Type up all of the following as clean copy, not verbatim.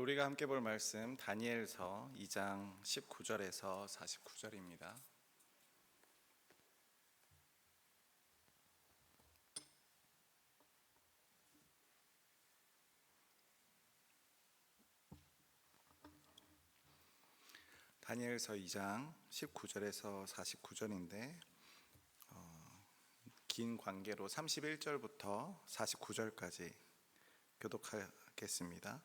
오늘 우리가 함께 볼 말씀 다니엘서 2장 19절에서 49절입니다. 다니엘서 2장 19절에서 49절인데 긴 관계로 31절부터 49절까지 교독하겠습니다.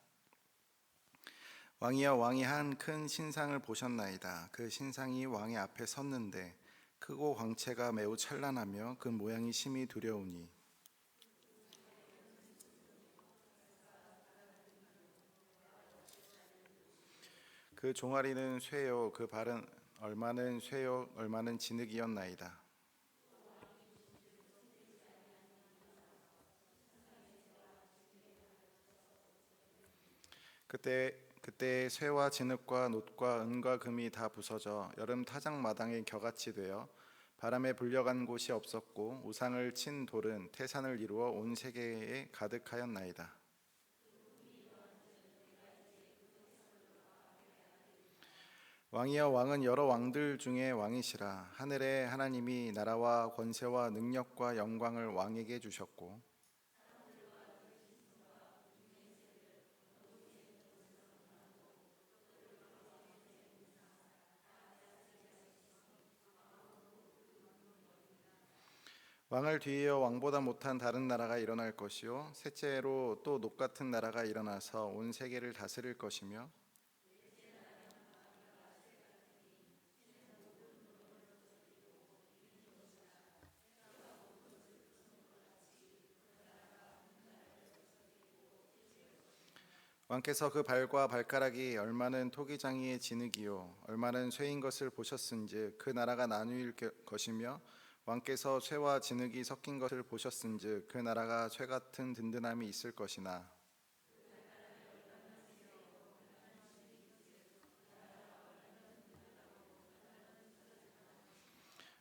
왕이여, 왕이 한 큰 신상을 보셨나이다. 그 신상이 왕의 앞에 섰는데 크고 광채가 매우 찬란하며 그 모양이 심히 두려우니 그 종아리는 쇠요, 그 발은 얼마는 쇠요, 얼마는 진흙이었나이다. 그때 쇠와 진흙과 놋과 은과 금이 다 부서져 여름 타작 마당에 겨같이 되어 바람에 불려간 곳이 없었고 우상을 친 돌은 태산을 이루어 온 세계에 가득하였나이다. 왕이여, 왕은 여러 왕들 중에 왕이시라. 하늘의 하나님이 나라와 권세와 능력과 영광을 왕에게 주셨고 왕을 뒤이어 왕보다 못한 다른 나라가 일어날 것이요 셋째로 또 녹 같은 나라가 일어나서 온 세계를 다스릴 것이며 왕께서 그 발과 발가락이 얼마는 토기장이의 진흙이요 얼마는 쇠인 것을 보셨은즉 그 나라가 나누일 것이며 왕께서 쇠와 진흙이 섞인 것을 보셨은즉 그 나라가 쇠 같은 든든함이 있을 것이나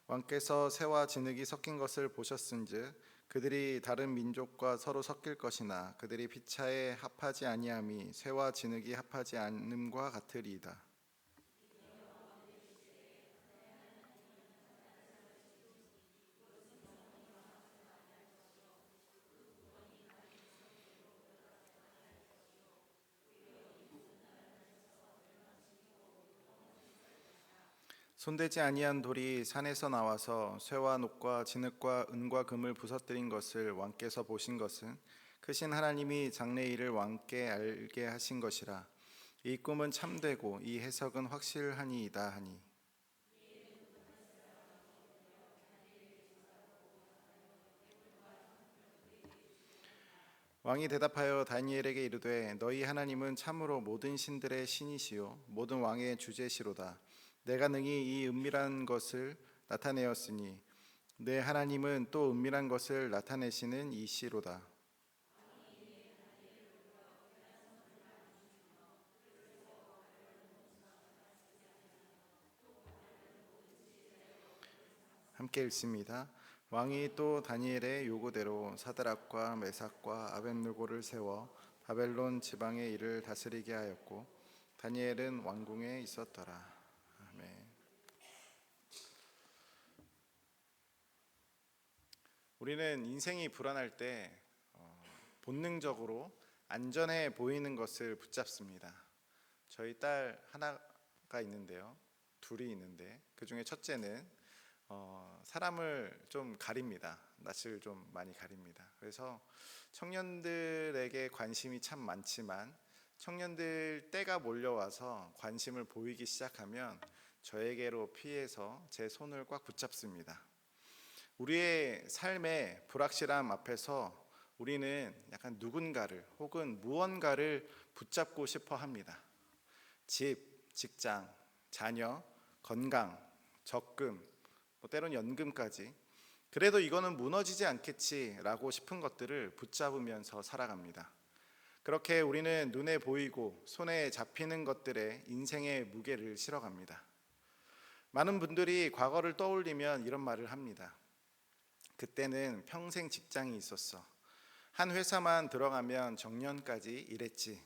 왕께서 쇠와 진흙이 섞인 것을 보셨은즉 그들이 다른 민족과 서로 섞일 것이나 그들이 피차에 합하지 아니함이 쇠와 진흙이 합하지 않음과 같으리이다. 손대지 아니한 돌이 산에서 나와서 쇠와 녹과 진흙과 은과 금을 부서뜨린 것을 왕께서 보신 것은 크신 하나님이 장래 일을 왕께 알게 하신 것이라. 이 꿈은 참되고 이 해석은 확실하니이다 하니 왕이 대답하여 다니엘에게 이르되 너희 하나님은 참으로 모든 신들의 신이시요 모든 왕의 주제시로다. 내가 능히 이 은밀한 것을 나타내었으니 내 하나님은 또 은밀한 것을 나타내시는 이시로다. 함께 읽습니다. 왕이 또 다니엘의 요구대로 사드락과 메삭과 아벳느고를 세워 바벨론 지방의 일을 다스리게 하였고 다니엘은 왕궁에 있었더라. 아멘. 우리는 인생이 불안할 때 본능적으로 안전해 보이는 것을 붙잡습니다. 저희 딸 하나가 있는데요. 둘이 있는데 그 중에 첫째는 사람을 좀 가립니다. 낯을 좀 많이 가립니다. 그래서 청년들에게 관심이 참 많지만 청년들 때가 몰려와서 관심을 보이기 시작하면 저에게로 피해서 제 손을 꽉 붙잡습니다. 우리의 삶의 불확실함 앞에서 우리는 약간 누군가를 혹은 무언가를 붙잡고 싶어 합니다. 집, 직장, 자녀, 건강, 적금, 때론 연금까지. 그래도 이거는 무너지지 않겠지라고 싶은 것들을 붙잡으면서 살아갑니다. 그렇게 우리는 눈에 보이고 손에 잡히는 것들에 인생의 무게를 실어갑니다. 많은 분들이 과거를 떠올리면 이런 말을 합니다. 그때는 평생 직장이 있었어. 한 회사만 들어가면 정년까지 일했지.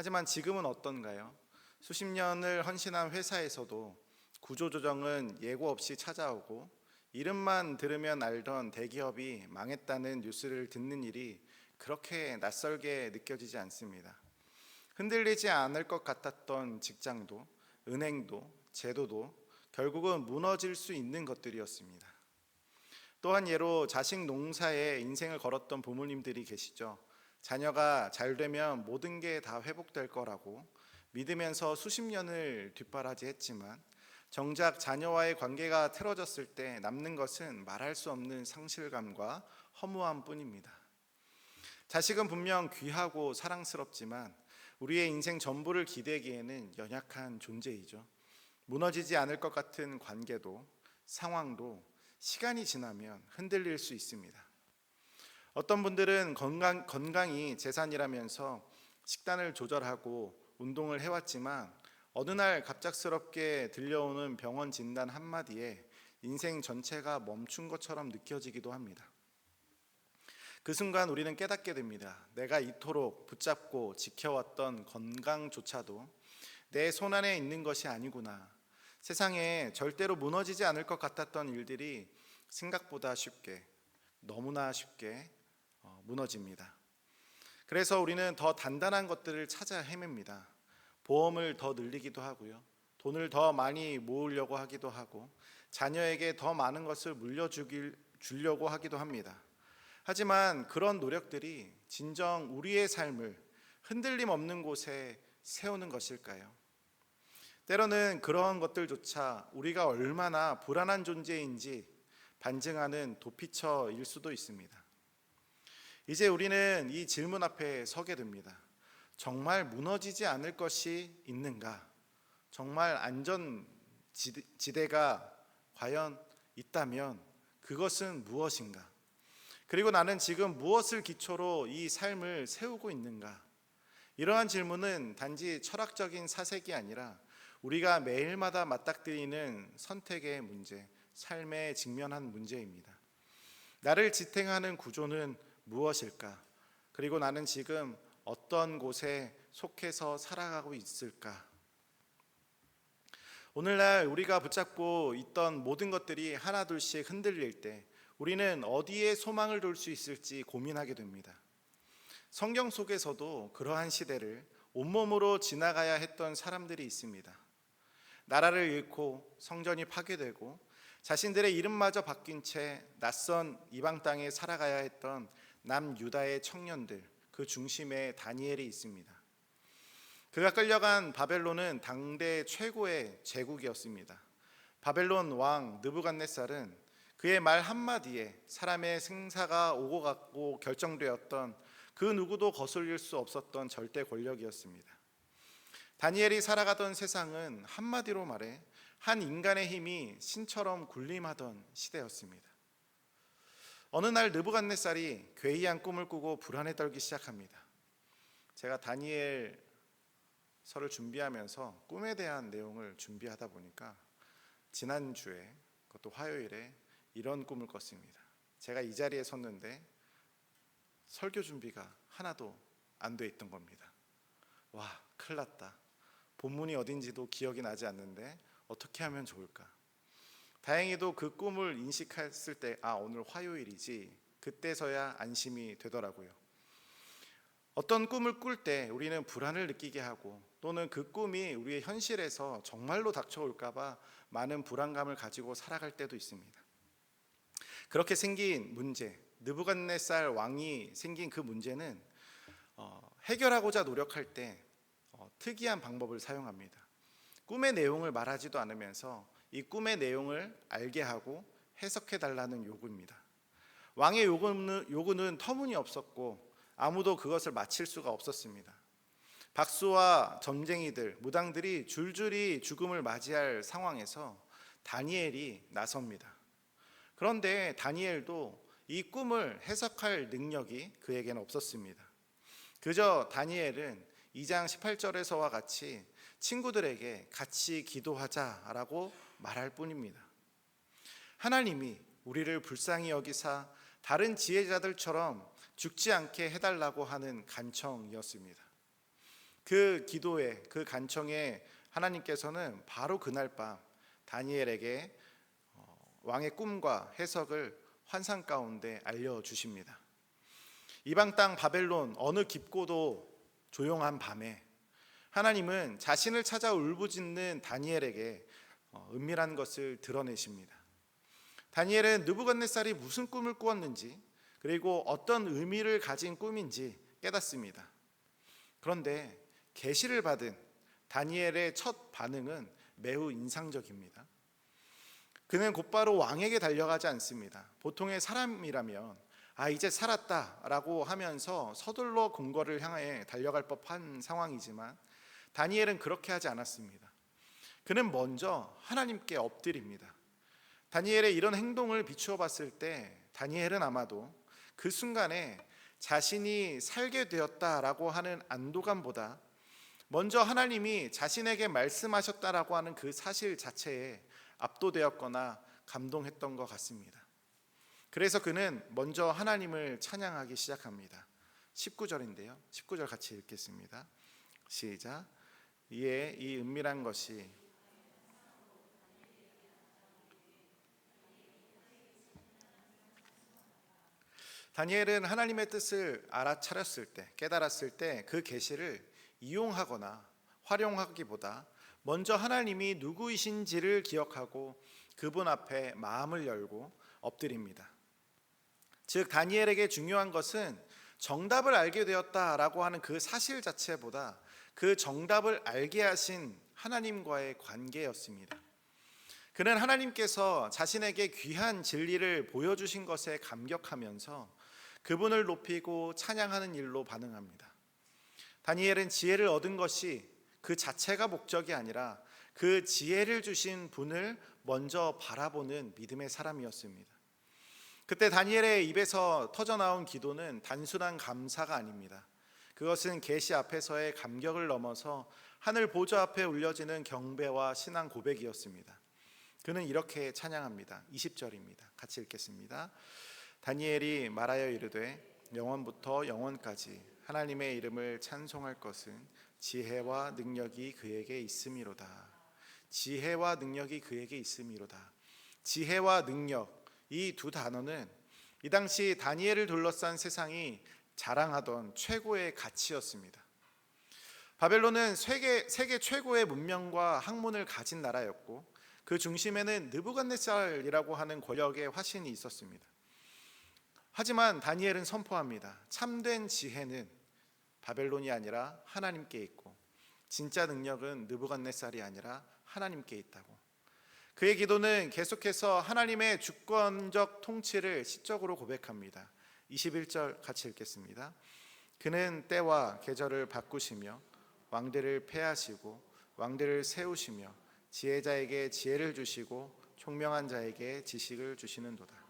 하지만 지금은 어떤가요? 수십 년을 헌신한 회사에서도 구조조정은 예고 없이 찾아오고 이름만 들으면 알던 대기업이 망했다는 뉴스를 듣는 일이 그렇게 낯설게 느껴지지 않습니다. 흔들리지 않을 것 같았던 직장도, 은행도, 제도도 결국은 무너질 수 있는 것들이었습니다. 또한 예로 자식 농사에 인생을 걸었던 부모님들이 계시죠. 자녀가 잘 되면 모든 게 다 회복될 거라고 믿으면서 수십 년을 뒷바라지했지만 정작 자녀와의 관계가 틀어졌을 때 남는 것은 말할 수 없는 상실감과 허무함 뿐입니다. 자식은 분명 귀하고 사랑스럽지만 우리의 인생 전부를 기대기에는 연약한 존재이죠. 무너지지 않을 것 같은 관계도 상황도 시간이 지나면 흔들릴 수 있습니다. 어떤 분들은 건강이 재산이라면서 식단을 조절하고 운동을 해왔지만 어느 날 갑작스럽게 들려오는 병원 진단 한마디에 인생 전체가 멈춘 것처럼 느껴지기도 합니다. 그 순간 우리는 깨닫게 됩니다. 내가 이토록 붙잡고 지켜왔던 건강조차도 내 손안에 있는 것이 아니구나. 세상에 절대로 무너지지 않을 것 같았던 일들이 생각보다 쉽게, 너무나 쉽게 무너집니다. 그래서 우리는 더 단단한 것들을 찾아 헤맵니다. 보험을 더 늘리기도 하고요. 돈을 더 많이 모으려고 하기도 하고 자녀에게 더 많은 것을 물려주려고 하기도 합니다. 하지만 그런 노력들이 진정 우리의 삶을 흔들림 없는 곳에 세우는 것일까요? 때로는 그러한 것들조차 우리가 얼마나 불안한 존재인지 반증하는 도피처일 수도 있습니다. 이제 우리는 이 질문 앞에 서게 됩니다. 정말 무너지지 않을 것이 있는가? 정말 안전지대가 과연 있다면 그것은 무엇인가? 그리고 나는 지금 무엇을 기초로 이 삶을 세우고 있는가? 이러한 질문은 단지 철학적인 사색이 아니라 우리가 매일마다 맞닥뜨리는 선택의 문제, 삶에 직면한 문제입니다. 나를 지탱하는 구조는 무엇일까? 그리고 나는 지금 어떤 곳에 속해서 살아가고 있을까? 오늘날 우리가 붙잡고 있던 모든 것들이 하나둘씩 흔들릴 때 우리는 어디에 소망을 둘 수 있을지 고민하게 됩니다. 성경 속에서도 그러한 시대를 온몸으로 지나가야 했던 사람들이 있습니다. 나라를 잃고 성전이 파괴되고 자신들의 이름마저 바뀐 채 낯선 이방 땅에 살아가야 했던 남유다의 청년들, 그 중심에 다니엘이 있습니다. 그가 끌려간 바벨론은 당대 최고의 제국이었습니다. 바벨론 왕 느부갓네살은 그의 말 한마디에 사람의 생사가 오고 갔고 결정되었던 그 누구도 거슬릴 수 없었던 절대 권력이었습니다. 다니엘이 살아가던 세상은 한마디로 말해 한 인간의 힘이 신처럼 군림하던 시대였습니다. 어느 날 느부갓네살이 괴이한 꿈을 꾸고 불안에 떨기 시작합니다. 제가 다니엘서를 준비하면서 꿈에 대한 내용을 준비하다 보니까 지난주에, 그것도 화요일에 이런 꿈을 꿨습니다. 제가 이 자리에 섰는데 설교 준비가 하나도 안 돼 있던 겁니다. 와, 큰일 났다. 본문이 어딘지도 기억이 나지 않는데 어떻게 하면 좋을까? 다행히도 그 꿈을 인식했을 때 오늘 화요일이지, 그때서야 안심이 되더라고요. 어떤 꿈을 꿀 때 우리는 불안을 느끼게 하고 또는 그 꿈이 우리의 현실에서 정말로 닥쳐올까 봐 많은 불안감을 가지고 살아갈 때도 있습니다. 그렇게 생긴 문제, 느부갓네살 왕이 생긴 그 문제는 해결하고자 노력할 때 특이한 방법을 사용합니다. 꿈의 내용을 말하지도 않으면서 이 꿈의 내용을 알게 하고 해석해 달라는 요구입니다. 왕의 요구는 터무니없었고 아무도 그것을 맞힐 수가 없었습니다. 박수와 점쟁이들, 무당들이 줄줄이 죽음을 맞이할 상황에서 다니엘이 나섭니다. 그런데 다니엘도 이 꿈을 해석할 능력이 그에게는 없었습니다. 그저 다니엘은 2장 18절에서와 같이 친구들에게 같이 기도하자라고 말할 뿐입니다. 하나님이 우리를 불쌍히 여기사 다른 지혜자들처럼 죽지 않게 해달라고 하는 간청이었습니다. 그 기도에, 그 간청에 하나님께서는 바로 그날 밤 다니엘에게 왕의 꿈과 해석을 환상 가운데 알려주십니다. 이방 땅 바벨론 어느 깊고도 조용한 밤에 하나님은 자신을 찾아 울부짖는 다니엘에게 은밀한 것을 드러내십니다. 다니엘은 느부갓네살이 무슨 꿈을 꾸었는지, 그리고 어떤 의미를 가진 꿈인지 깨닫습니다. 그런데 계시를 받은 다니엘의 첫 반응은 매우 인상적입니다. 그는 곧바로 왕에게 달려가지 않습니다. 보통의 사람이라면 이제 살았다라고 하면서 서둘러 궁궐을 향해 달려갈 법한 상황이지만 다니엘은 그렇게 하지 않았습니다. 그는 먼저 하나님께 엎드립니다. 다니엘의 이런 행동을 비추어 봤을 때 다니엘은 아마도 그 순간에 자신이 살게 되었다라고 하는 안도감보다 먼저 하나님이 자신에게 말씀하셨다라고 하는 그 사실 자체에 압도되었거나 감동했던 것 같습니다. 그래서 그는 먼저 하나님을 찬양하기 시작합니다. 19절인데요. 19절 같이 읽겠습니다. 시작. 이에 이 은밀한 것이 다니엘은 하나님의 뜻을 알아차렸을 때, 깨달았을 때 그 계시를 이용하거나 활용하기보다 먼저 하나님이 누구이신지를 기억하고 그분 앞에 마음을 열고 엎드립니다. 즉 다니엘에게 중요한 것은 정답을 알게 되었다라고 하는 그 사실 자체보다 그 정답을 알게 하신 하나님과의 관계였습니다. 그는 하나님께서 자신에게 귀한 진리를 보여주신 것에 감격하면서 그분을 높이고 찬양하는 일로 반응합니다. 다니엘은 지혜를 얻은 것이 그 자체가 목적이 아니라 그 지혜를 주신 분을 먼저 바라보는 믿음의 사람이었습니다. 그때 다니엘의 입에서 터져나온 기도는 단순한 감사가 아닙니다. 그것은 계시 앞에서의 감격을 넘어서 하늘 보좌 앞에 울려지는 경배와 신앙 고백이었습니다. 그는 이렇게 찬양합니다. 20절입니다. 같이 읽겠습니다. 다니엘이 말하여 이르되 영원부터 영원까지 하나님의 이름을 찬송할 것은 지혜와 능력이 그에게 있음이로다. 지혜와 능력이 그에게 있음이로다. 지혜와 능력, 이 두 단어는 이 당시 다니엘을 둘러싼 세상이 자랑하던 최고의 가치였습니다. 바벨론은 세계 최고의 문명과 학문을 가진 나라였고 그 중심에는 느부갓네살이라고 하는 권력의 화신이 있었습니다. 하지만 다니엘은 선포합니다. 참된 지혜는 바벨론이 아니라 하나님께 있고 진짜 능력은 느부갓네살이 아니라 하나님께 있다고. 그의 기도는 계속해서 하나님의 주권적 통치를 시적으로 고백합니다. 21절 같이 읽겠습니다. 그는 때와 계절을 바꾸시며 왕들을 패하시고 왕들을 세우시며 지혜자에게 지혜를 주시고 총명한 자에게 지식을 주시는도다.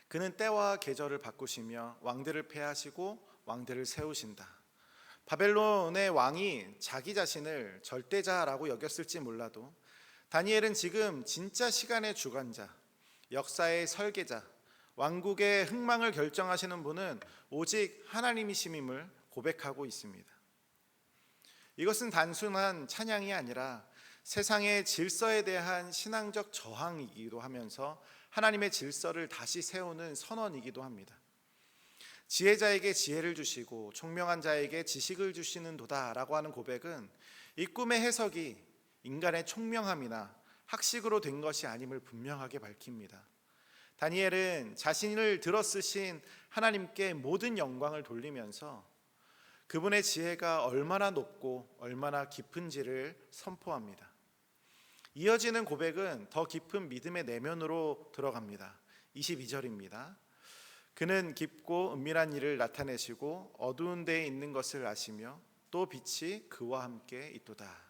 그는 때와 계절을 바꾸시며 왕들을 패하시고 왕들을 세우신다. 바벨론의 왕이 자기 자신을 절대자라고 여겼을지 몰라도 다니엘은 지금 진짜 시간의 주관자, 역사의 설계자, 왕국의 흥망을 결정하시는 분은 오직 하나님이심임을 고백하고 있습니다. 이것은 단순한 찬양이 아니라 세상의 질서에 대한 신앙적 저항이기도 하면서 하나님의 질서를 다시 세우는 선언이기도 합니다. 지혜자에게 지혜를 주시고 총명한 자에게 지식을 주시는 도다라고 하는 고백은 이 꿈의 해석이 인간의 총명함이나 학식으로 된 것이 아님을 분명하게 밝힙니다. 다니엘은 자신을 들어쓰신 하나님께 모든 영광을 돌리면서 그분의 지혜가 얼마나 높고 얼마나 깊은지를 선포합니다. 이어지는 고백은 더 깊은 믿음의 내면으로 들어갑니다. 22절입니다. 그는 깊고 은밀한 일을 나타내시고 어두운 데에 있는 것을 아시며 또 빛이 그와 함께 있도다.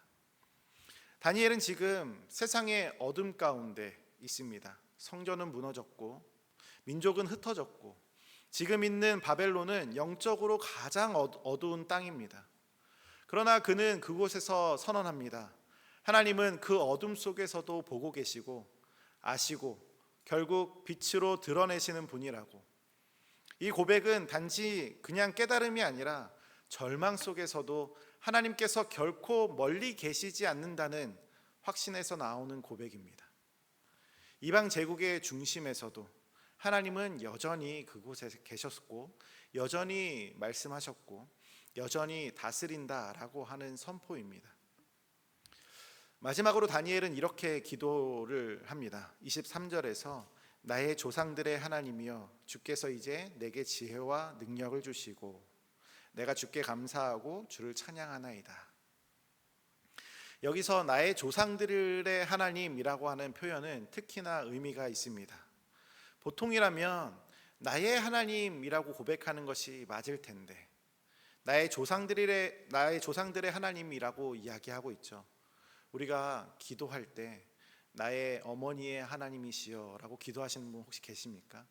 다니엘은 지금 세상의 어둠 가운데 있습니다. 성전은 무너졌고 민족은 흩어졌고 지금 있는 바벨론은 영적으로 가장 어두운 땅입니다. 그러나 그는 그곳에서 선언합니다. 하나님은 그 어둠 속에서도 보고 계시고 아시고 결국 빛으로 드러내시는 분이라고. 이 고백은 단지 그냥 깨달음이 아니라 절망 속에서도 하나님께서 결코 멀리 계시지 않는다는 확신에서 나오는 고백입니다. 이방 제국의 중심에서도 하나님은 여전히 그곳에 계셨고 여전히 말씀하셨고 여전히 다스린다라고 하는 선포입니다. 마지막으로 다니엘은 이렇게 기도를 합니다. 23절에서 나의 조상들의 하나님이여 주께서 이제 내게 지혜와 능력을 주시고 내가 주께 감사하고 주를 찬양하나이다. 여기서 나의 조상들의 하나님이라고 하는 표현은 특히나 의미가 있습니다. 보통이라면 나의 하나님이라고 고백하는 것이 맞을 텐데 나의 조상들의 하나님이라고 이야기하고 있죠. 우리가 기도할 때 나의 어머니의 하나님이시여 라고 기도하시는 분 혹시 계십니까?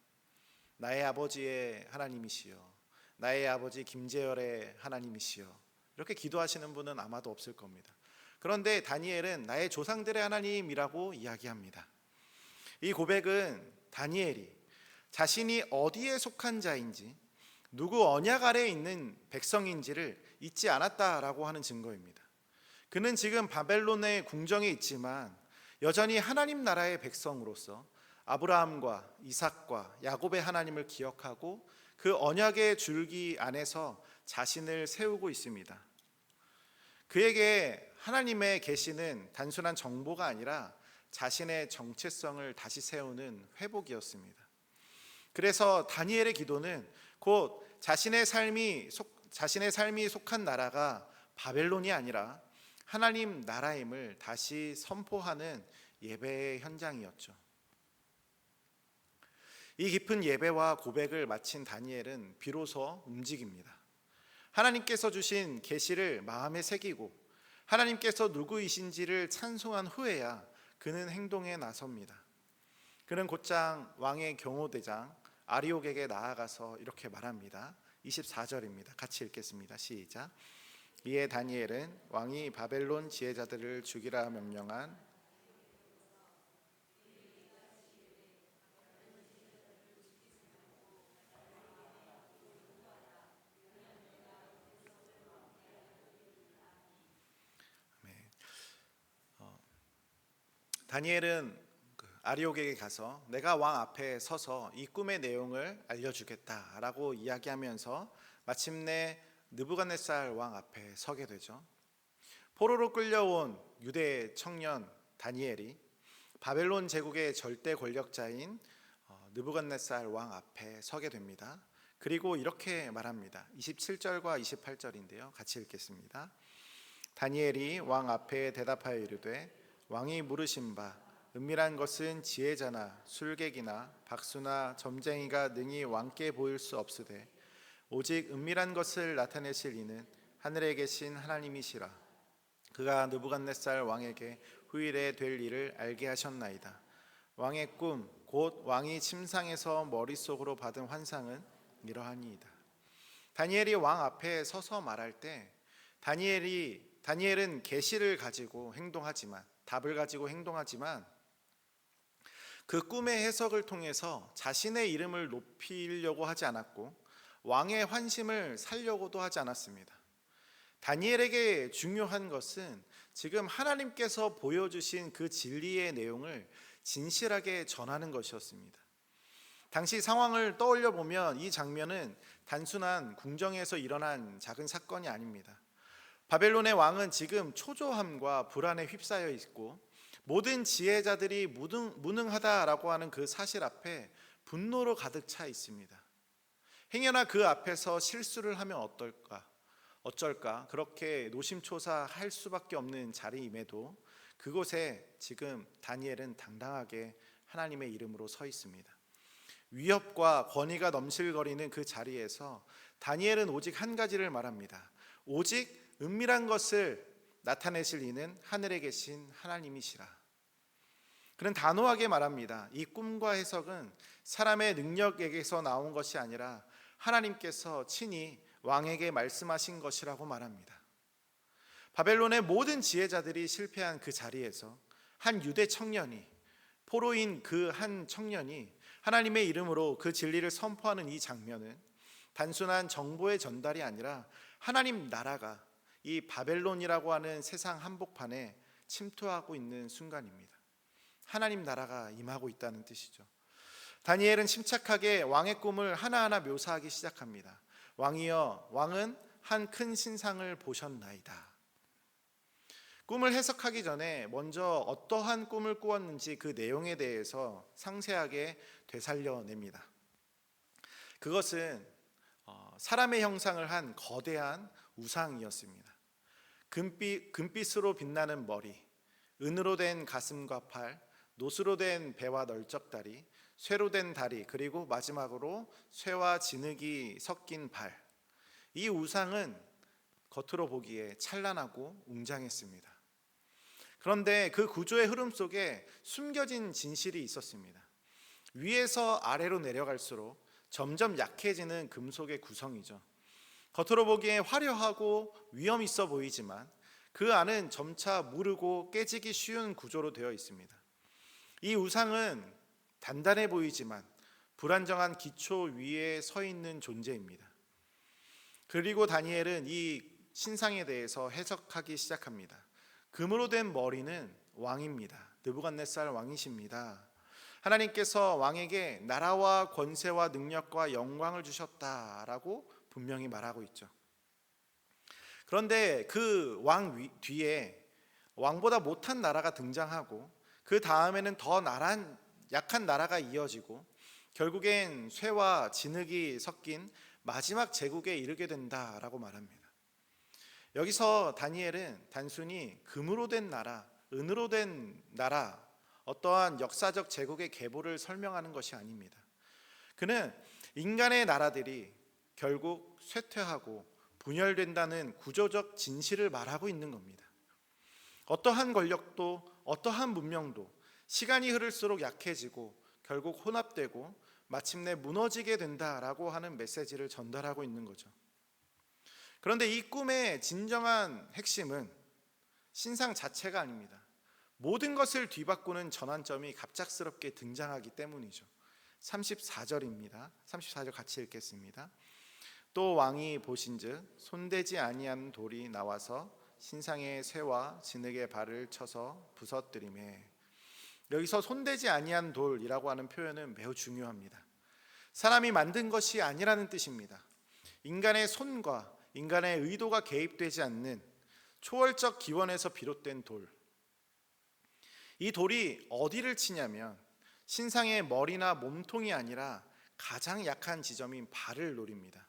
나의 아버지의 하나님이시여, 나의 아버지 김재열의 하나님이시여, 이렇게 기도하시는 분은 아마도 없을 겁니다. 그런데 다니엘은 나의 조상들의 하나님이라고 이야기합니다. 이 고백은 다니엘이 자신이 어디에 속한 자인지, 누구 언약 아래에 있는 백성인지를 잊지 않았다라고 하는 증거입니다. 그는 지금 바벨론의 궁정에 있지만 여전히 하나님 나라의 백성으로서 아브라함과 이삭과 야곱의 하나님을 기억하고 그 언약의 줄기 안에서 자신을 세우고 있습니다. 그에게 하나님의 계시는 단순한 정보가 아니라 자신의 정체성을 다시 세우는 회복이었습니다. 그래서 다니엘의 기도는 곧 자신의 삶이 속한 나라가 바벨론이 아니라 하나님 나라임을 다시 선포하는 예배의 현장이었죠. 이 깊은 예배와 고백을 마친 다니엘은 비로소 움직입니다. 하나님께서 주신 계시를 마음에 새기고 하나님께서 누구이신지를 찬송한 후에야 그는 행동에 나섭니다. 그는 곧장 왕의 경호대장 아리옥에게 나아가서 이렇게 말합니다. 24절입니다. 같이 읽겠습니다. 시작. 이에 다니엘은 왕이 바벨론 지혜자들을 죽이라 명령한 다니엘은 아리옥에게 가서 내가 왕 앞에 서서 이 꿈의 내용을 알려주겠다라고 이야기하면서 마침내 느부갓네살 왕 앞에 서게 되죠. 포로로 끌려온 유대 청년 다니엘이 바벨론 제국의 절대 권력자인 느부갓네살 왕 앞에 서게 됩니다. 그리고 이렇게 말합니다. 27절과 28절인데요. 같이 읽겠습니다. 다니엘이 왕 앞에 대답하여 이르되 왕이 물으신 바 은밀한 것은 지혜자나 술객이나 박수나 점쟁이가 능히 왕께 보일 수 없으되 오직 은밀한 것을 나타내실 이는 하늘에 계신 하나님이시라. 그가 느부갓네살 왕에게 후일에 될 일을 알게 하셨나이다. 왕의 꿈 곧 왕이 침상에서 머릿속으로 받은 환상은 이러하니이다. 다니엘이 왕 앞에 서서 말할 때 다니엘은 계시를 가지고 행동하지만 답을 가지고 행동하지만 그 꿈의 해석을 통해서 자신의 이름을 높이려고 하지 않았고 왕의 환심을 살려고도 하지 않았습니다. 다니엘에게 중요한 것은 지금 하나님께서 보여주신 그 진리의 내용을 진실하게 전하는 것이었습니다. 당시 상황을 떠올려 보면 이 장면은 단순한 궁정에서 일어난 작은 사건이 아닙니다. 바벨론의 왕은 지금 초조함과 불안에 휩싸여 있고 모든 지혜자들이 무능하다라고 하는 그 사실 앞에 분노로 가득 차 있습니다. 행여나 그 앞에서 실수를 하면 어쩔까 그렇게 노심초사할 수밖에 없는 자리임에도 그곳에 지금 다니엘은 당당하게 하나님의 이름으로 서 있습니다. 위협과 권위가 넘실거리는 그 자리에서 다니엘은 오직 한 가지를 말합니다. 오직 은밀한 것을 나타내실 이는 하늘에 계신 하나님이시라. 그는 단호하게 말합니다. 이 꿈과 해석은 사람의 능력에게서 나온 것이 아니라 하나님께서 친히 왕에게 말씀하신 것이라고 말합니다. 바벨론의 모든 지혜자들이 실패한 그 자리에서 한 유대 청년이, 포로인 그 한 청년이 하나님의 이름으로 그 진리를 선포하는 이 장면은 단순한 정보의 전달이 아니라 하나님 나라가 이 바벨론이라고 하는 세상 한복판에 침투하고 있는 순간입니다. 하나님 나라가 임하고 있다는 뜻이죠. 다니엘은 침착하게 왕의 꿈을 하나하나 묘사하기 시작합니다. 왕이여, 왕은 한 큰 신상을 보셨나이다. 꿈을 해석하기 전에 먼저 어떠한 꿈을 꾸었는지 그 내용에 대해서 상세하게 되살려냅니다. 그것은 사람의 형상을 한 거대한 우상이었습니다. 금빛으로 빛나는 머리, 은으로 된 가슴과 팔, 노수로 된 배와 널쩍다리, 쇠로 된 다리, 그리고 마지막으로 쇠와 진흙이 섞인 발. 이 우상은 겉으로 보기에 찬란하고 웅장했습니다. 그런데 그 구조의 흐름 속에 숨겨진 진실이 있었습니다. 위에서 아래로 내려갈수록 점점 약해지는 금속의 구성이죠. 겉으로 보기에 화려하고 위험 있어 보이지만 그 안은 점차 무르고 깨지기 쉬운 구조로 되어 있습니다. 이 우상은 단단해 보이지만 불안정한 기초 위에 서 있는 존재입니다. 그리고 다니엘은 이 신상에 대해서 해석하기 시작합니다. 금으로 된 머리는 왕입니다. 느부갓네살 왕이십니다. 하나님께서 왕에게 나라와 권세와 능력과 영광을 주셨다라고 분명히 말하고 있죠. 그런데 그 왕 뒤에 왕보다 못한 나라가 등장하고 그 다음에는 더 약한 나라가 이어지고 결국엔 쇠와 진흙이 섞인 마지막 제국에 이르게 된다라고 말합니다. 여기서 다니엘은 단순히 금으로 된 나라, 은으로 된 나라, 어떠한 역사적 제국의 계보를 설명하는 것이 아닙니다. 그는 인간의 나라들이 결국 쇠퇴하고 분열된다는 구조적 진실을 말하고 있는 겁니다. 어떠한 권력도 어떠한 문명도 시간이 흐를수록 약해지고 결국 혼합되고 마침내 무너지게 된다라고 하는 메시지를 전달하고 있는 거죠. 그런데 이 꿈의 진정한 핵심은 신상 자체가 아닙니다. 모든 것을 뒤바꾸는 전환점이 갑작스럽게 등장하기 때문이죠. 34절입니다. 34절 같이 읽겠습니다. 또 왕이 보신즉 손대지 아니한 돌이 나와서 신상의 쇠와 진흙의 발을 쳐서 부서뜨리매. 여기서 손대지 아니한 돌이라고 하는 표현은 매우 중요합니다. 사람이 만든 것이 아니라는 뜻입니다. 인간의 손과 인간의 의도가 개입되지 않는 초월적 기원에서 비롯된 돌. 이 돌이 어디를 치냐면 신상의 머리나 몸통이 아니라 가장 약한 지점인 발을 노립니다.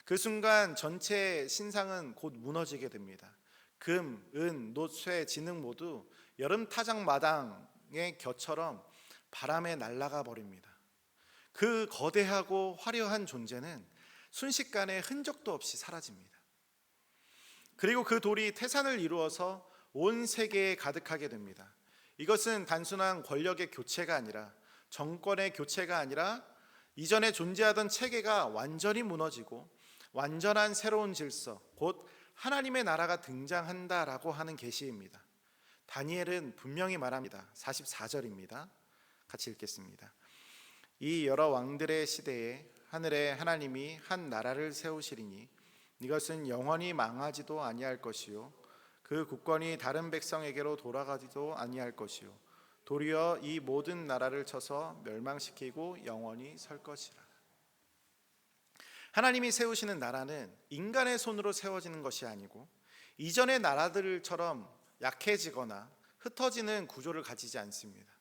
그 순간 전체 신상은 곧 무너지게 됩니다. 금, 은, 놋, 쇠, 진흙 모두 여름 타작 마당의 겨처럼 바람에 날아가 버립니다. 그 거대하고 화려한 존재는 순식간에 흔적도 없이 사라집니다. 그리고 그 돌이 태산을 이루어서 온 세계에 가득하게 됩니다. 이것은 단순한 권력의 교체가 아니라 정권의 교체가 아니라 이전에 존재하던 체계가 완전히 무너지고 완전한 새로운 질서, 곧 하나님의 나라가 등장한다라고 하는 계시입니다. 다니엘은 분명히 말합니다. 44절입니다. 같이 읽겠습니다. 이 여러 왕들의 시대에 하늘에 하나님이 한 나라를 세우시리니 이것은 영원히 망하지도 아니할 것이요 그 국권이 다른 백성에게로 돌아가지도 아니할 것이요 도리어 이 모든 나라를 쳐서 멸망시키고 영원히 설 것이라. 하나님이 세우시는 나라는 인간의 손으로 세워지는 것이 아니고 이전의 나라들처럼 약해지거나 흩어지는 구조를 가지지 않습니다.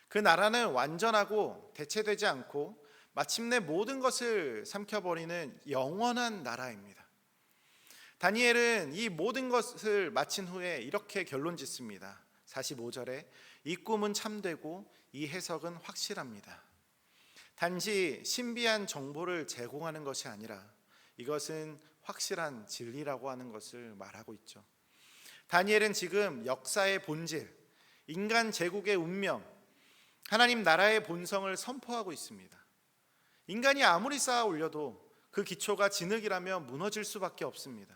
그 나라는 완전하고 대체되지 않고 마침내 모든 것을 삼켜버리는 영원한 나라입니다. 다니엘은 이 모든 것을 마친 후에 이렇게 결론 짓습니다. 45절에 이 꿈은 참되고 이 해석은 확실합니다. 단지 신비한 정보를 제공하는 것이 아니라 이것은 확실한 진리라고 하는 것을 말하고 있죠. 다니엘은 지금 역사의 본질, 인간 제국의 운명, 하나님 나라의 본성을 선포하고 있습니다. 인간이 아무리 쌓아 올려도 그 기초가 진흙이라면 무너질 수밖에 없습니다.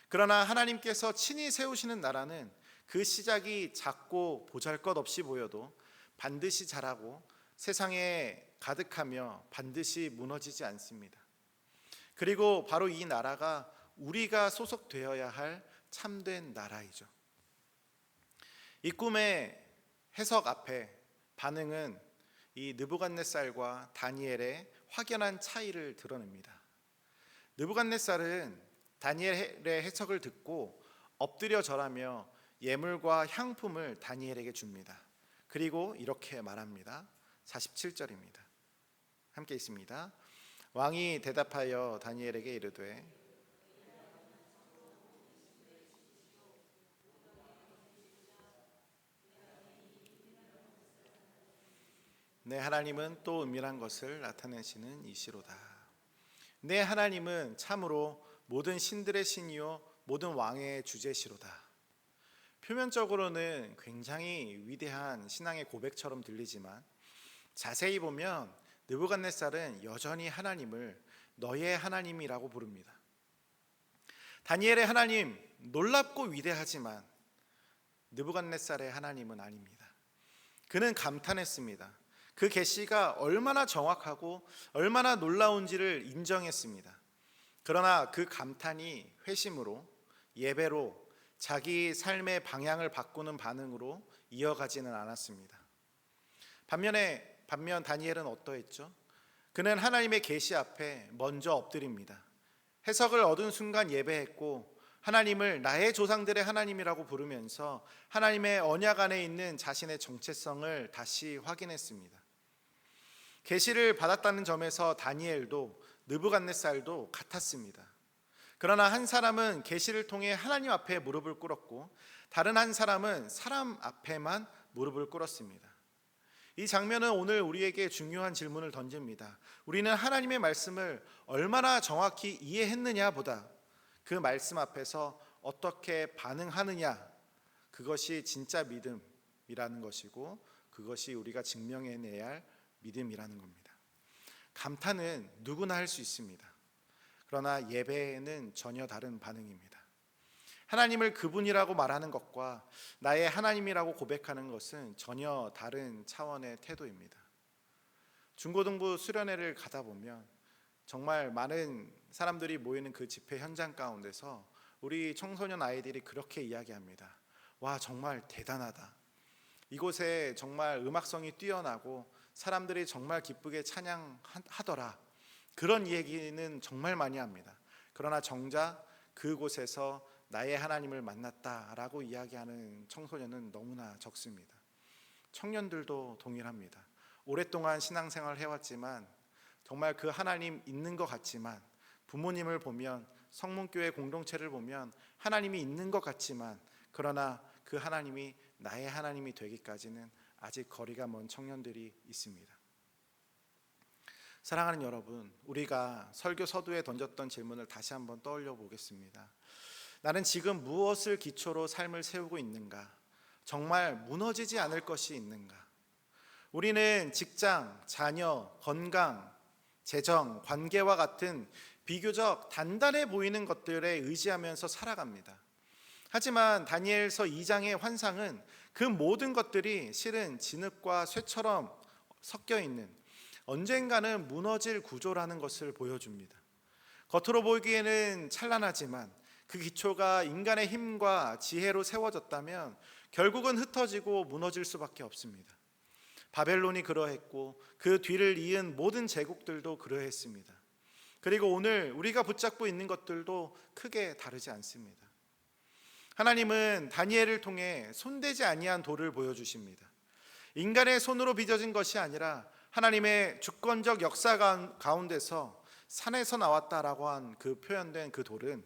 그러나 하나님께서 친히 세우시는 나라는 그 시작이 작고 보잘것없이 보여도 반드시 자라고 세상에 가득하며 반드시 무너지지 않습니다. 그리고 바로 이 나라가 우리가 소속되어야 할 참된 나라이죠. 이 꿈의 해석 앞에 반응은 이 느부갓네살과 다니엘의 확연한 차이를 드러냅니다. 느부갓네살은 다니엘의 해석을 듣고 엎드려 절하며 예물과 향품을 다니엘에게 줍니다. 그리고 이렇게 말합니다. 47절입니다. 함께 있습니다. 왕이 대답하여 다니엘에게 이르되 내 하나님은 또 은밀한 것을 나타내시는 이시로다. 내 하나님은 참으로 모든 신들의 신이요 모든 왕의 주제시로다. 표면적으로는 굉장히 위대한 신앙의 고백처럼 들리지만 자세히 보면 느부갓네살은 여전히 하나님을 너의 하나님이라고 부릅니다. 다니엘의 하나님 놀랍고 위대하지만 느부갓네살의 하나님은 아닙니다. 그는 감탄했습니다. 그 계시가 얼마나 정확하고 얼마나 놀라운지를 인정했습니다. 그러나 그 감탄이 회심으로, 예배로, 자기 삶의 방향을 바꾸는 반응으로 이어가지는 않았습니다. 반면 다니엘은 어떠했죠? 그는 하나님의 계시 앞에 먼저 엎드립니다. 해석을 얻은 순간 예배했고 하나님을 나의 조상들의 하나님이라고 부르면서 하나님의 언약 안에 있는 자신의 정체성을 다시 확인했습니다. 계시를 받았다는 점에서 다니엘도 느부갓네살도 같았습니다. 그러나 한 사람은 계시를 통해 하나님 앞에 무릎을 꿇었고 다른 한 사람은 사람 앞에만 무릎을 꿇었습니다. 이 장면은 오늘 우리에게 중요한 질문을 던집니다. 우리는 하나님의 말씀을 얼마나 정확히 이해했느냐 보다 그 말씀 앞에서 어떻게 반응하느냐, 그것이 진짜 믿음이라는 것이고 그것이 우리가 증명해내야 할 믿음이라는 겁니다. 감탄은 누구나 할 수 있습니다. 그러나 예배는 전혀 다른 반응입니다. 하나님을 그분이라고 말하는 것과 나의 하나님이라고 고백하는 것은 전혀 다른 차원의 태도입니다. 중고등부 수련회를 가다 보면 정말 많은 사람들이 모이는 그 집회 현장 가운데서 우리 청소년 아이들이 그렇게 이야기합니다. 와, 정말 대단하다. 이곳에 정말 음악성이 뛰어나고 사람들이 정말 기쁘게 찬양하더라. 그런 얘기는 정말 많이 합니다. 그러나 정작 그곳에서 나의 하나님을 만났다라고 이야기하는 청소년은 너무나 적습니다. 청년들도 동일합니다. 오랫동안 신앙생활을 해왔지만 정말 그 하나님 있는 것 같지만, 부모님을 보면, 성문교회 공동체를 보면 하나님이 있는 것 같지만, 그러나 그 하나님이 나의 하나님이 되기까지는 아직 거리가 먼 청년들이 있습니다. 사랑하는 여러분, 우리가 설교 서두에 던졌던 질문을 다시 한번 떠올려 보겠습니다. 나는 지금 무엇을 기초로 삶을 세우고 있는가? 정말 무너지지 않을 것이 있는가? 우리는 직장, 자녀, 건강, 재정, 관계와 같은 비교적 단단해 보이는 것들에 의지하면서 살아갑니다. 하지만 다니엘서 2장의 환상은 그 모든 것들이 실은 진흙과 쇠처럼 섞여 있는, 언젠가는 무너질 구조라는 것을 보여줍니다. 겉으로 보이기에는 찬란하지만 그 기초가 인간의 힘과 지혜로 세워졌다면 결국은 흩어지고 무너질 수밖에 없습니다. 바벨론이 그러했고 그 뒤를 이은 모든 제국들도 그러했습니다. 그리고 오늘 우리가 붙잡고 있는 것들도 크게 다르지 않습니다. 하나님은 다니엘을 통해 손대지 아니한 돌을 보여주십니다. 인간의 손으로 빚어진 것이 아니라 하나님의 주권적 역사 가운데서 산에서 나왔다라고 한 그 표현된 그 돌은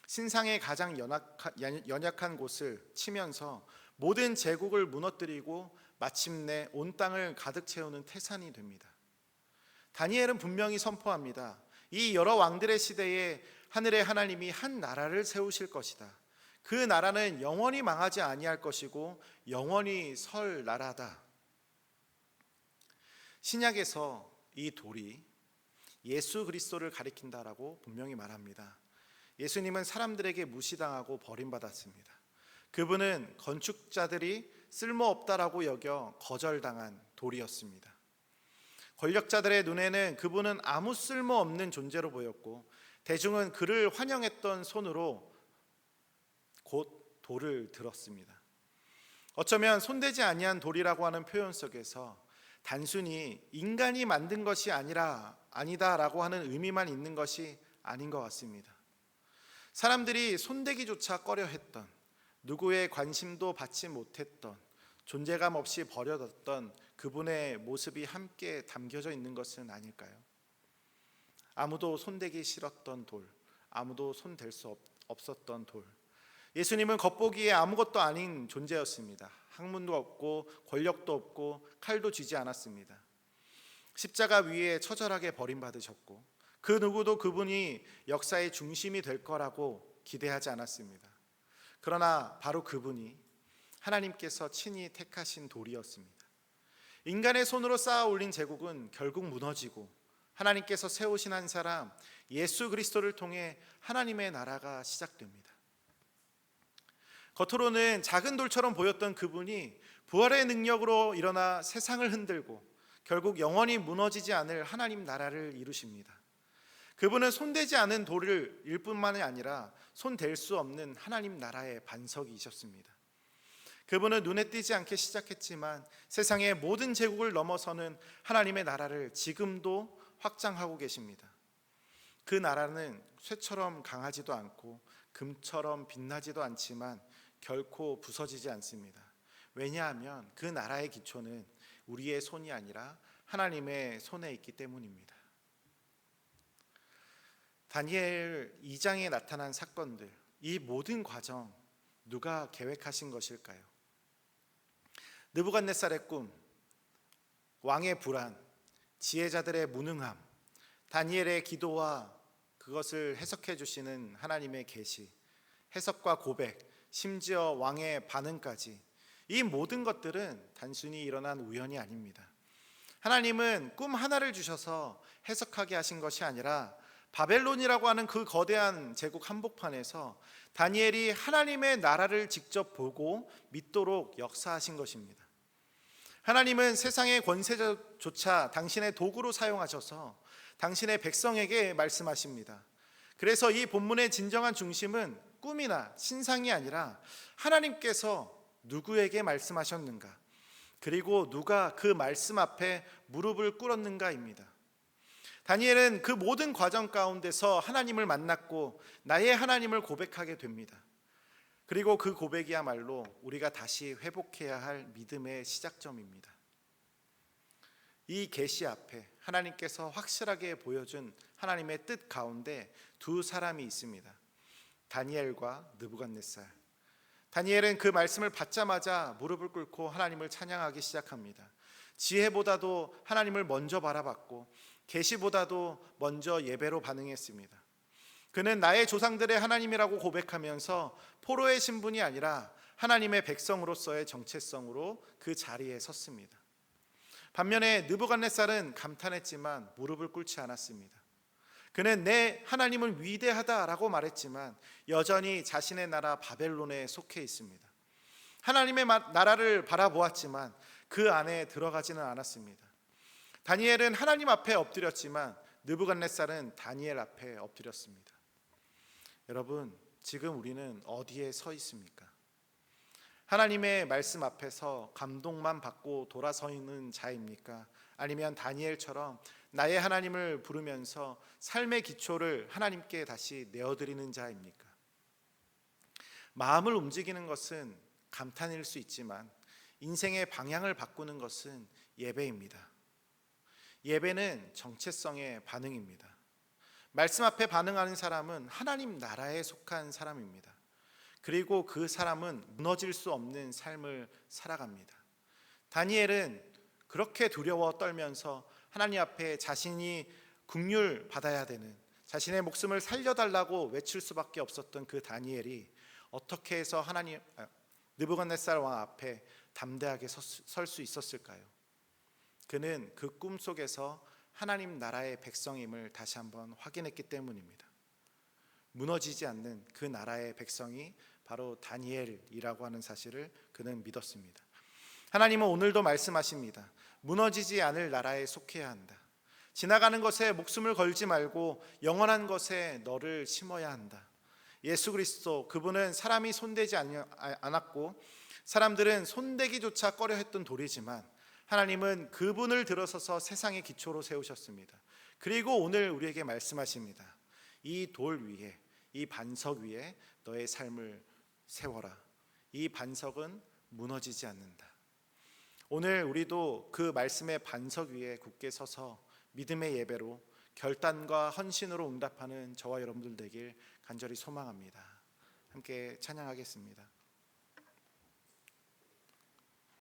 신상의 가장 연약한 곳을 치면서 모든 제국을 무너뜨리고 마침내 온 땅을 가득 채우는 태산이 됩니다. 다니엘은 분명히 선포합니다. 이 여러 왕들의 시대에 하늘의 하나님이 한 나라를 세우실 것이다. 그 나라는 영원히 망하지 아니할 것이고 영원히 설 나라다. 신약에서 이 돌이 예수 그리스도를 가리킨다라고 분명히 말합니다. 예수님은 사람들에게 무시당하고 버림받았습니다. 그분은 건축자들이 쓸모없다라고 여겨 거절당한 돌이었습니다. 권력자들의 눈에는 그분은 아무 쓸모없는 존재로 보였고 대중은 그를 환영했던 손으로 곧 돌을 들었습니다. 어쩌면 손대지 아니한 돌이라고 하는 표현 속에서 단순히 인간이 만든 것이 아니다라고 하는 의미만 있는 것이 아닌 것 같습니다. 사람들이 손대기조차 꺼려했던, 누구의 관심도 받지 못했던, 존재감 없이 버려졌던 그분의 모습이 함께 담겨져 있는 것은 아닐까요? 아무도 손대기 싫었던 돌, 아무도 손댈 수 없었던 돌. 예수님은 겉보기에 아무것도 아닌 존재였습니다. 학문도 없고 권력도 없고 칼도 쥐지 않았습니다. 십자가 위에 처절하게 버림받으셨고 그 누구도 그분이 역사의 중심이 될 거라고 기대하지 않았습니다. 그러나 바로 그분이 하나님께서 친히 택하신 돌이었습니다. 인간의 손으로 쌓아 올린 제국은 결국 무너지고 하나님께서 세우신 한 사람 예수 그리스도를 통해 하나님의 나라가 시작됩니다. 겉으로는 작은 돌처럼 보였던 그분이 부활의 능력으로 일어나 세상을 흔들고 결국 영원히 무너지지 않을 하나님 나라를 이루십니다. 그분은 손대지 않은 돌을 일 뿐만이 아니라 손댈 수 없는 하나님 나라의 반석이셨습니다. 그분은 눈에 띄지 않게 시작했지만 세상의 모든 제국을 넘어서는 하나님의 나라를 지금도 확장하고 계십니다. 그 나라는 쇠처럼 강하지도 않고 금처럼 빛나지도 않지만 결코 부서지지 않습니다. 왜냐하면 그 나라의 기초는 우리의 손이 아니라 하나님의 손에 있기 때문입니다. 다니엘 2장에 나타난 사건들, 이 모든 과정 누가 계획하신 것일까요? 느부갓네살의 꿈, 왕의 불안, 지혜자들의 무능함, 다니엘의 기도와 그것을 해석해 주시는 하나님의 계시, 해석과 고백, 심지어 왕의 반응까지, 이 모든 것들은 단순히 일어난 우연이 아닙니다. 하나님은 꿈 하나를 주셔서 해석하게 하신 것이 아니라 바벨론이라고 하는 그 거대한 제국 한복판에서 다니엘이 하나님의 나라를 직접 보고 믿도록 역사하신 것입니다. 하나님은 세상의 권세조차 당신의 도구로 사용하셔서 당신의 백성에게 말씀하십니다. 그래서 이 본문의 진정한 중심은 꿈이나 신상이 아니라 하나님께서 누구에게 말씀하셨는가, 그리고 누가 그 말씀 앞에 무릎을 꿇었는가입니다. 다니엘은 그 모든 과정 가운데서 하나님을 만났고 나의 하나님을 고백하게 됩니다. 그리고 그 고백이야말로 우리가 다시 회복해야 할 믿음의 시작점입니다. 이 계시 앞에 하나님께서 확실하게 보여준 하나님의 뜻 가운데 두 사람이 있습니다. 다니엘과 느부갓네살. 다니엘은 그 말씀을 받자마자 무릎을 꿇고 하나님을 찬양하기 시작합니다. 지혜보다도 하나님을 먼저 바라봤고 계시보다도 먼저 예배로 반응했습니다. 그는 나의 조상들의 하나님이라고 고백하면서 포로의 신분이 아니라 하나님의 백성으로서의 정체성으로 그 자리에 섰습니다. 반면에 느부갓네살은 감탄했지만 무릎을 꿇지 않았습니다. 그는 내 하나님은 위대하다라고 말했지만 여전히 자신의 나라 바벨론에 속해 있습니다. 하나님의 나라를 바라보았지만 그 안에 들어가지는 않았습니다. 다니엘은 하나님 앞에 엎드렸지만 느부갓네살은 다니엘 앞에 엎드렸습니다. 여러분, 지금 우리는 어디에 서 있습니까? 하나님의 말씀 앞에서 감동만 받고 돌아서 있는 자입니까? 아니면 다니엘처럼 나의 하나님을 부르면서 삶의 기초를 하나님께 다시 내어드리는 자입니까? 마음을 움직이는 것은 감탄일 수 있지만 인생의 방향을 바꾸는 것은 예배입니다. 예배는 정체성의 반응입니다. 말씀 앞에 반응하는 사람은 하나님 나라에 속한 사람입니다. 그리고 그 사람은 무너질 수 없는 삶을 살아갑니다. 다니엘은 그렇게 두려워 떨면서 하나님 앞에 자신이 긍휼 받아야 되는, 자신의 목숨을 살려달라고 외칠 수밖에 없었던 그 다니엘이 어떻게 해서 느부갓네살 왕 앞에 담대하게 설 수 있었을까요? 그는 그 꿈속에서 하나님 나라의 백성임을 다시 한번 확인했기 때문입니다. 무너지지 않는 그 나라의 백성이 바로 다니엘이라고 하는 사실을 그는 믿었습니다. 하나님은 오늘도 말씀하십니다. 무너지지 않을 나라에 속해야 한다. 지나가는 것에 목숨을 걸지 말고 영원한 것에 너를 심어야 한다. 예수 그리스도, 그분은 사람이 손대지 않았고 사람들은 손대기조차 꺼려했던 돌이지만 하나님은 그분을 들어서서 세상의 기초로 세우셨습니다. 그리고 오늘 우리에게 말씀하십니다. 이 돌 위에, 이 반석 위에 너의 삶을 세워라. 이 반석은 무너지지 않는다. 오늘 우리도 그 말씀의 반석 위에 굳게 서서 믿음의 예배로 결단과 헌신으로 응답하는 저와 여러분들 되길 간절히 소망합니다. 함께 찬양하겠습니다.